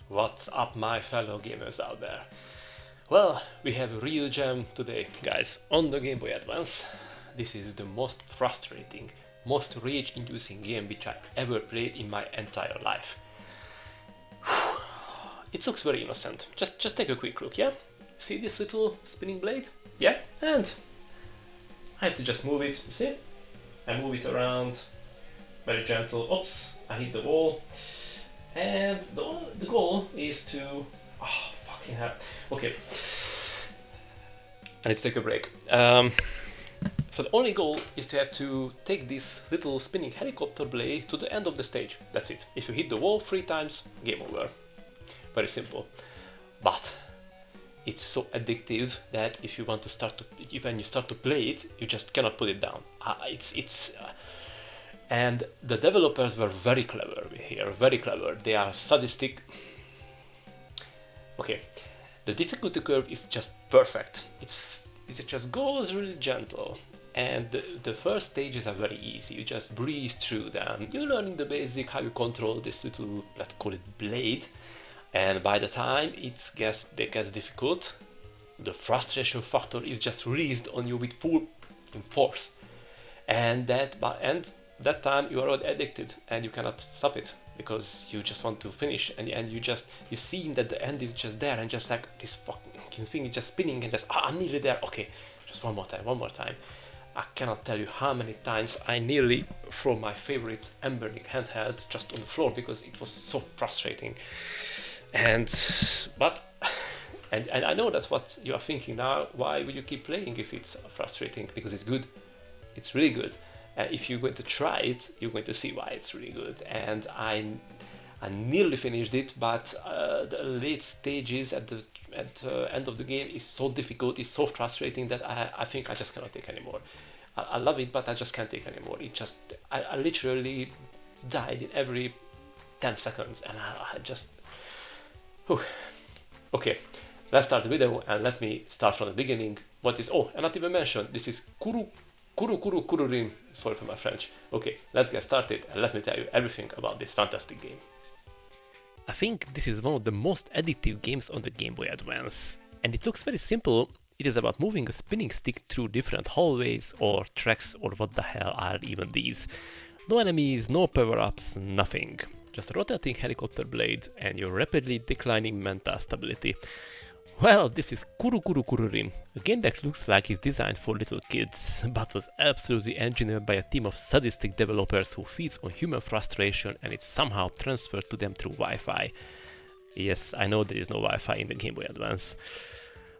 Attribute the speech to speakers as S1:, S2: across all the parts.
S1: What's up, my fellow gamers out there? Well, we have a real gem today, guys, on the Game Boy Advance. This is the most frustrating, most rage-inducing game which I ever played in my entire life. It looks very innocent. Just take a quick look, yeah? See this little spinning blade? Yeah, and I have to just move it, you see? I move it around, very gentle. Oops, I hit the wall. And the goal is to... Oh, fucking hell. Okay. I need to take a break. So the only goal is to have to take this little spinning helicopter blade to the end of the stage. That's it. If you hit the wall 3 times, game over. Very simple. But it's so addictive that if you want to when you start to play it, you just cannot put it down. And the developers were very clever here, very clever. They are sadistic. Okay, the difficulty curve is just perfect. It just goes really gentle. And the first stages are very easy. You just breeze through them. You're learning the basic, how you control this little, let's call it blade. And by the time it gets difficult, the frustration factor is just released on you with full force. And that time you are addicted and you cannot stop it because you just want to finish, and you see that the end is just there, and just like this fucking thing is just spinning and just I'm nearly there. Okay, just one more time. I cannot tell you how many times I nearly threw my favorite Embernic handheld just on the floor because it was so frustrating. And I know that's what you are thinking now. Why would you keep playing if it's frustrating? Because it's good. It's really good. If you're going to try it, you're going to see why it's really good. And I nearly finished it, but the late stages at the end of the game is so difficult, it's so frustrating that I think I just cannot take anymore. I love it, but I just can't take anymore. I literally died in every 10 seconds, and I just... Whew. Okay, let's start the video, and let me start from the beginning. And not even mentioned, this is Kuru Kuru Kururin. Sorry for my French. Okay, let's get started and let me tell you everything about this fantastic game. I think this is one of the most addictive games on the Game Boy Advance. And it looks very simple. It is about moving a spinning stick through different hallways or tracks, or what the hell are even these. No enemies, no power-ups, nothing. Just a rotating helicopter blade and your rapidly declining mental stability. Well, this is Kuru Kuru Kururin, a game that looks like it's designed for little kids, but was absolutely engineered by a team of sadistic developers who feeds on human frustration, and it's somehow transferred to them through Wi-Fi. Yes, I know there is no Wi-Fi in the Game Boy Advance.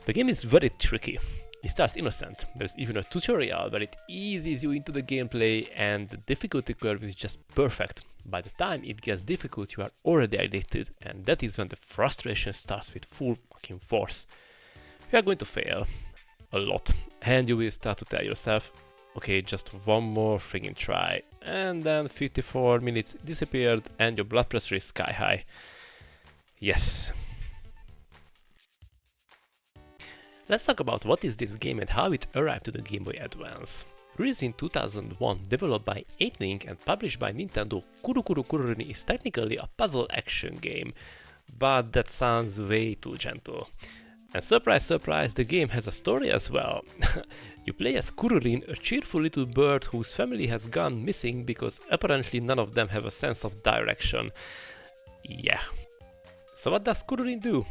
S1: The game is very tricky. It starts innocent. There's even a tutorial where it eases you into the gameplay, and the difficulty curve is just perfect. By the time it gets difficult, you are already addicted, and that is when the frustration starts with full fucking force. You are going to fail a lot, and you will start to tell yourself, okay, just one more friggin' try, and then 54 minutes disappeared and your blood pressure is sky high. Yes. Let's talk about what is this game and how it arrived to the Game Boy Advance. Released in 2001, developed by 8link and published by Nintendo, Kuru Kuru Kururin is technically a puzzle action game, but that sounds way too gentle. And surprise surprise, the game has a story as well. You play as Kururin, a cheerful little bird whose family has gone missing because apparently none of them have a sense of direction. Yeah. So what does Kururin do?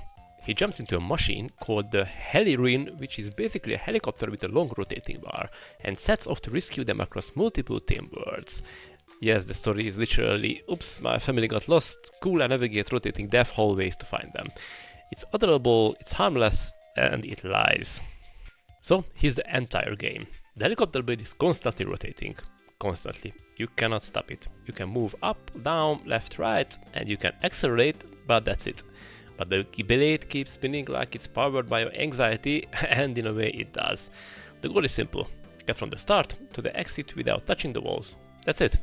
S1: He jumps into a machine called the Helirin, which is basically a helicopter with a long rotating bar, and sets off to rescue them across multiple tame worlds. Yes, the story is literally, oops, my family got lost, cool, I navigate rotating death hallways to find them. It's adorable, it's harmless, and it lies. So here's the entire game. The helicopter blade is constantly rotating. Constantly. You cannot stop it. You can move up, down, left, right, and you can accelerate, but that's it. But the blade keeps spinning like it's powered by your anxiety, and in a way it does. The goal is simple. Get from the start to the exit without touching the walls. That's it.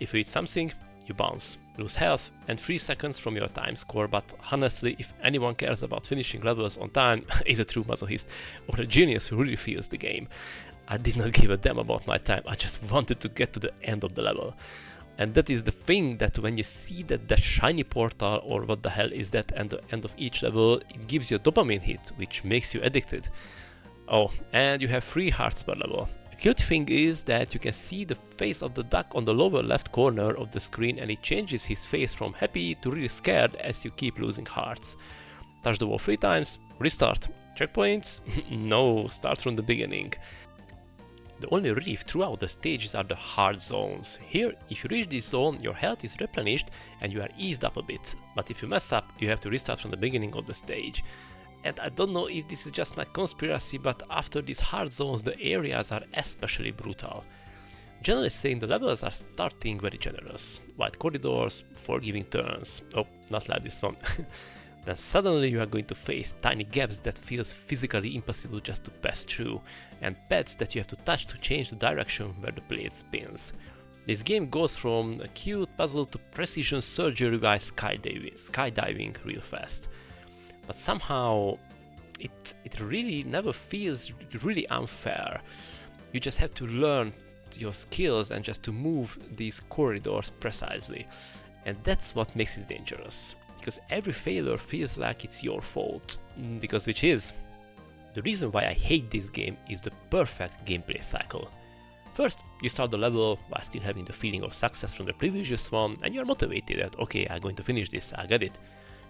S1: If you hit something, you bounce, lose health and 3 seconds from your time score, but honestly, if anyone cares about finishing levels on time, is a true masochist, or a genius who really feels the game. I did not give a damn about my time, I just wanted to get to the end of the level. And that is the thing, that when you see that shiny portal, or what the hell is that, at the end of each level, it gives you a dopamine hit, which makes you addicted. Oh, and you have 3 hearts per level. The cute thing is that you can see the face of the duck on the lower left corner of the screen, and it changes his face from happy to really scared as you keep losing hearts. Touch the wall 3 times, restart. Checkpoints? No, start from the beginning. The only relief throughout the stages are the hard zones. Here, if you reach this zone, your health is replenished and you are eased up a bit. But if you mess up, you have to restart from the beginning of the stage. And I don't know if this is just my conspiracy, but after these hard zones, the areas are especially brutal. Generally saying, the levels are starting very generous. Wide corridors, forgiving turns. Oh, not like this one. Then suddenly you are going to face tiny gaps that feels physically impossible just to pass through, and pads that you have to touch to change the direction where the blade spins. This game goes from a cute puzzle to precision surgery by skydiving real fast. But somehow it really never feels really unfair. You just have to learn your skills and just to move these corridors precisely. And that's what makes it dangerous. Because every failure feels like it's your fault, because which is. The reason why I hate this game is the perfect gameplay cycle. First, you start the level while still having the feeling of success from the previous one, and you're motivated that, okay, I'm going to finish this, I get it.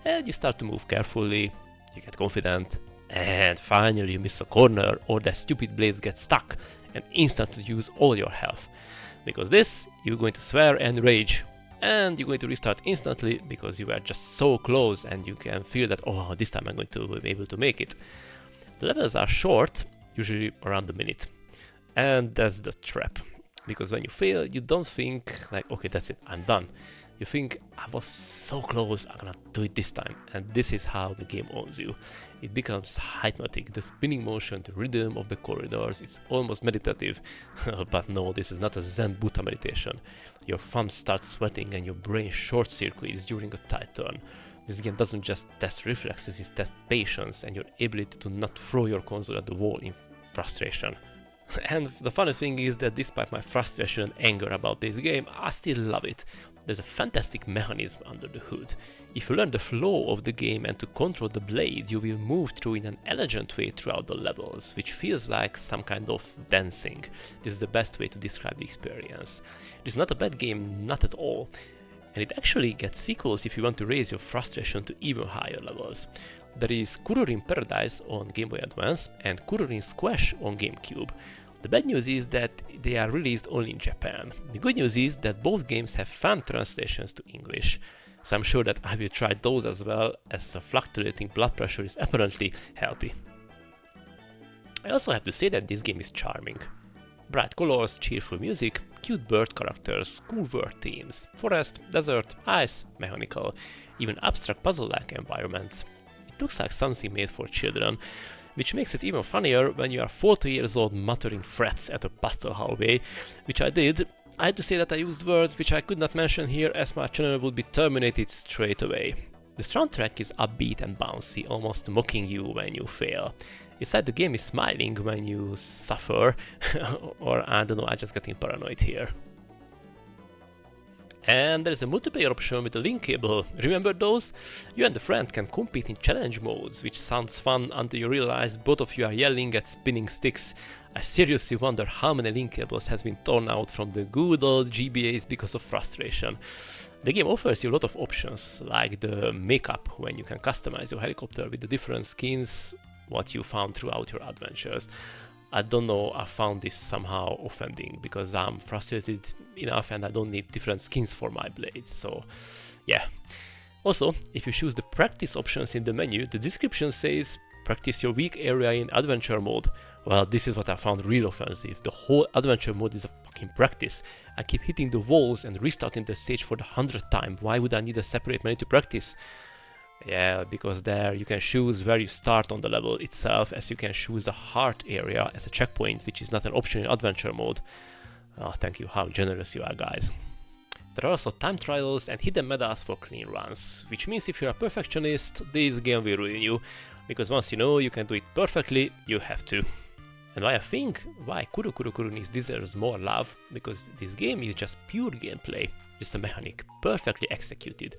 S1: And you start to move carefully, you get confident, and finally you miss a corner, or that stupid blades get stuck, and instantly use all your health. Because this, you're going to swear and rage. And you're going to restart instantly because you were just so close and you can feel that, oh, this time I'm going to be able to make it. The levels are short, usually around a minute. And that's the trap. Because when you fail, you don't think like, okay, that's it, I'm done. You think, I was so close, I'm gonna do it this time. And this is how the game owns you. It becomes hypnotic, the spinning motion, the rhythm of the corridors, it's almost meditative. But no, this is not a Zen Buddha meditation. Your thumbs start sweating and your brain short-circuits during a tight turn. This game doesn't just test reflexes, it tests patience and your ability to not throw your console at the wall in frustration. And the funny thing is that despite my frustration and anger about this game, I still love it. There's a fantastic mechanism under the hood. If you learn the flow of the game and to control the blade, you will move through in an elegant way throughout the levels, which feels like some kind of dancing. This is the best way to describe the experience. It is not a bad game, not at all. And it actually gets sequels if you want to raise your frustration to even higher levels. There is Kururin Paradise on Game Boy Advance and Kururin Squash on GameCube. The bad news is that they are released only in Japan. The good news is that both games have fan translations to English, so I'm sure that I will try those as well, as fluctuating blood pressure is apparently healthy. I also have to say that this game is charming. Bright colors, cheerful music, cute bird characters, cool world themes, forest, desert, ice, mechanical, even abstract puzzle-like environments. It looks like something made for children, which makes it even funnier when you are 40 years old muttering threats at a pastel hallway, which I did. I had to say that I used words which I could not mention here as my channel would be terminated straight away. The soundtrack is upbeat and bouncy, almost mocking you when you fail. It's like the game is smiling when you suffer, or I don't know, I'm just getting paranoid here. And there is a multiplayer option with a link cable. Remember those? You and a friend can compete in challenge modes, which sounds fun until you realize both of you are yelling at spinning sticks. I seriously wonder how many link cables has been torn out from the good old GBAs because of frustration. The game offers you a lot of options, like the makeup, when you can customize your helicopter with the different skins, what you found throughout your adventures. I don't know, I found this somehow offending because I'm frustrated enough and I don't need different skins for my blade, so yeah. Also, if you choose the practice options in the menu, the description says practice your weak area in adventure mode. Well, this is what I found real offensive. The whole adventure mode is a fucking practice. I keep hitting the walls and restarting the stage for the 100th time. Why would I need a separate menu to practice? Yeah, because there you can choose where you start on the level itself, as you can choose a heart area as a checkpoint, which is not an option in adventure mode. Oh, thank you, how generous you are, guys. There are also time trials and hidden medals for clean runs, which means if you're a perfectionist, this game will ruin you, because once you know you can do it perfectly, you have to. And I think why Kuru Kuru Kururin deserves more love, because this game is just pure gameplay.
S2: just a mechanic perfectly executed.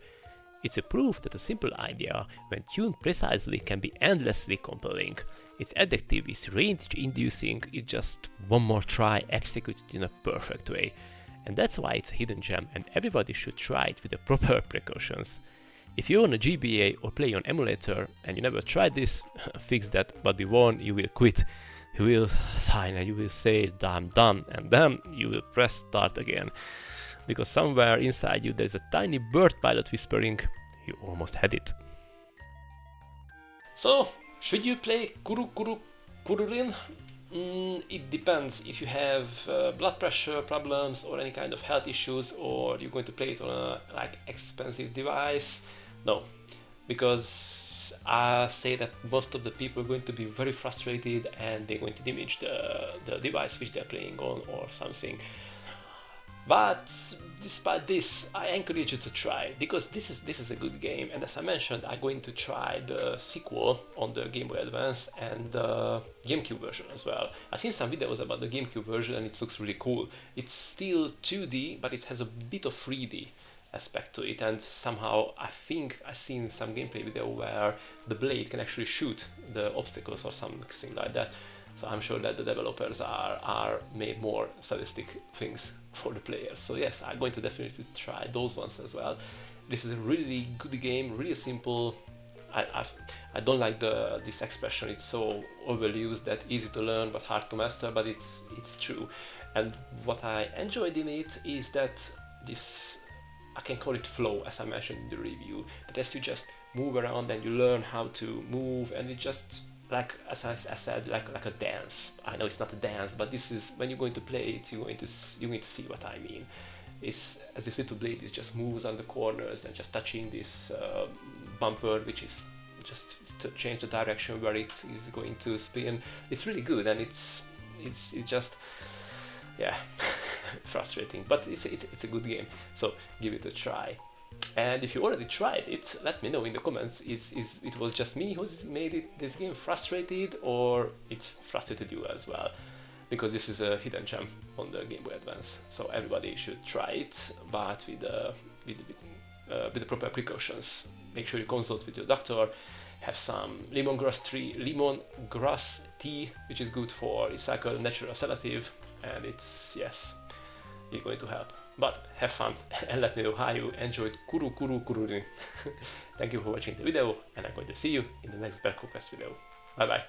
S2: It's a proof that a simple idea, when tuned precisely, can be endlessly compelling. It's addictive, it's rage-inducing, it's just one more try executed in a perfect way. And that's why it's a hidden gem, and everybody should try it with the proper precautions. If you own a GBA or play on emulator and you never tried this, fix that, but be warned, you will quit. You will sign and you will say, I'm done, and then you will press start again. Because somewhere inside you there's a tiny bird pilot whispering, you almost had it.
S1: So, should you play Kuru Kuru Kururin? It depends if you have blood pressure problems or any kind of health issues, or you're going to play it on a expensive device. No, because I say that most of the people are going to be very frustrated and they're going to damage the device which they're playing on or something. But despite this, I encourage you to try it, because this is a good game, and as I mentioned, I'm going to try the sequel on the Game Boy Advance and the GameCube version as well. I've seen some videos about the GameCube version and it looks really cool. It's still 2D, but it has a bit of 3D aspect to it, and somehow I think I've seen some gameplay video where the blade can actually shoot the obstacles or something like that. So I'm sure that the developers are made more sadistic things for the players. So yes, I'm going to definitely try those ones as well. This is a really good game, really simple. I don't like this expression, it's so overused that easy to learn but hard to master, but it's true. And what I enjoyed in it is that this, I can call it flow, as I mentioned in the review, that as you just move around and you learn how to move, and it just, like as I said, like a dance. I know it's not a dance, but this is, when you're going to play it, you're going to see what I mean. It's as this little blade, it just moves on the corners and just touching this bumper, which is just to change the direction where it is going to spin. It's really good, and it's just, yeah, frustrating, but it's a good game. So give it a try. And if you already tried it, let me know in the comments. It was just me who's made this game frustrated, or it frustrated you as well? Because this is a hidden gem on the Game Boy Advance, so everybody should try it, but with the proper precautions. Make sure you consult with your doctor. Have some lemongrass tea, which is good for recycled natural sedative, and it's going to help. But have fun and let me know how you enjoyed Kuru Kuru Kururin. Thank you for watching the video, and I'm going to see you in the next Quest video. Bye bye.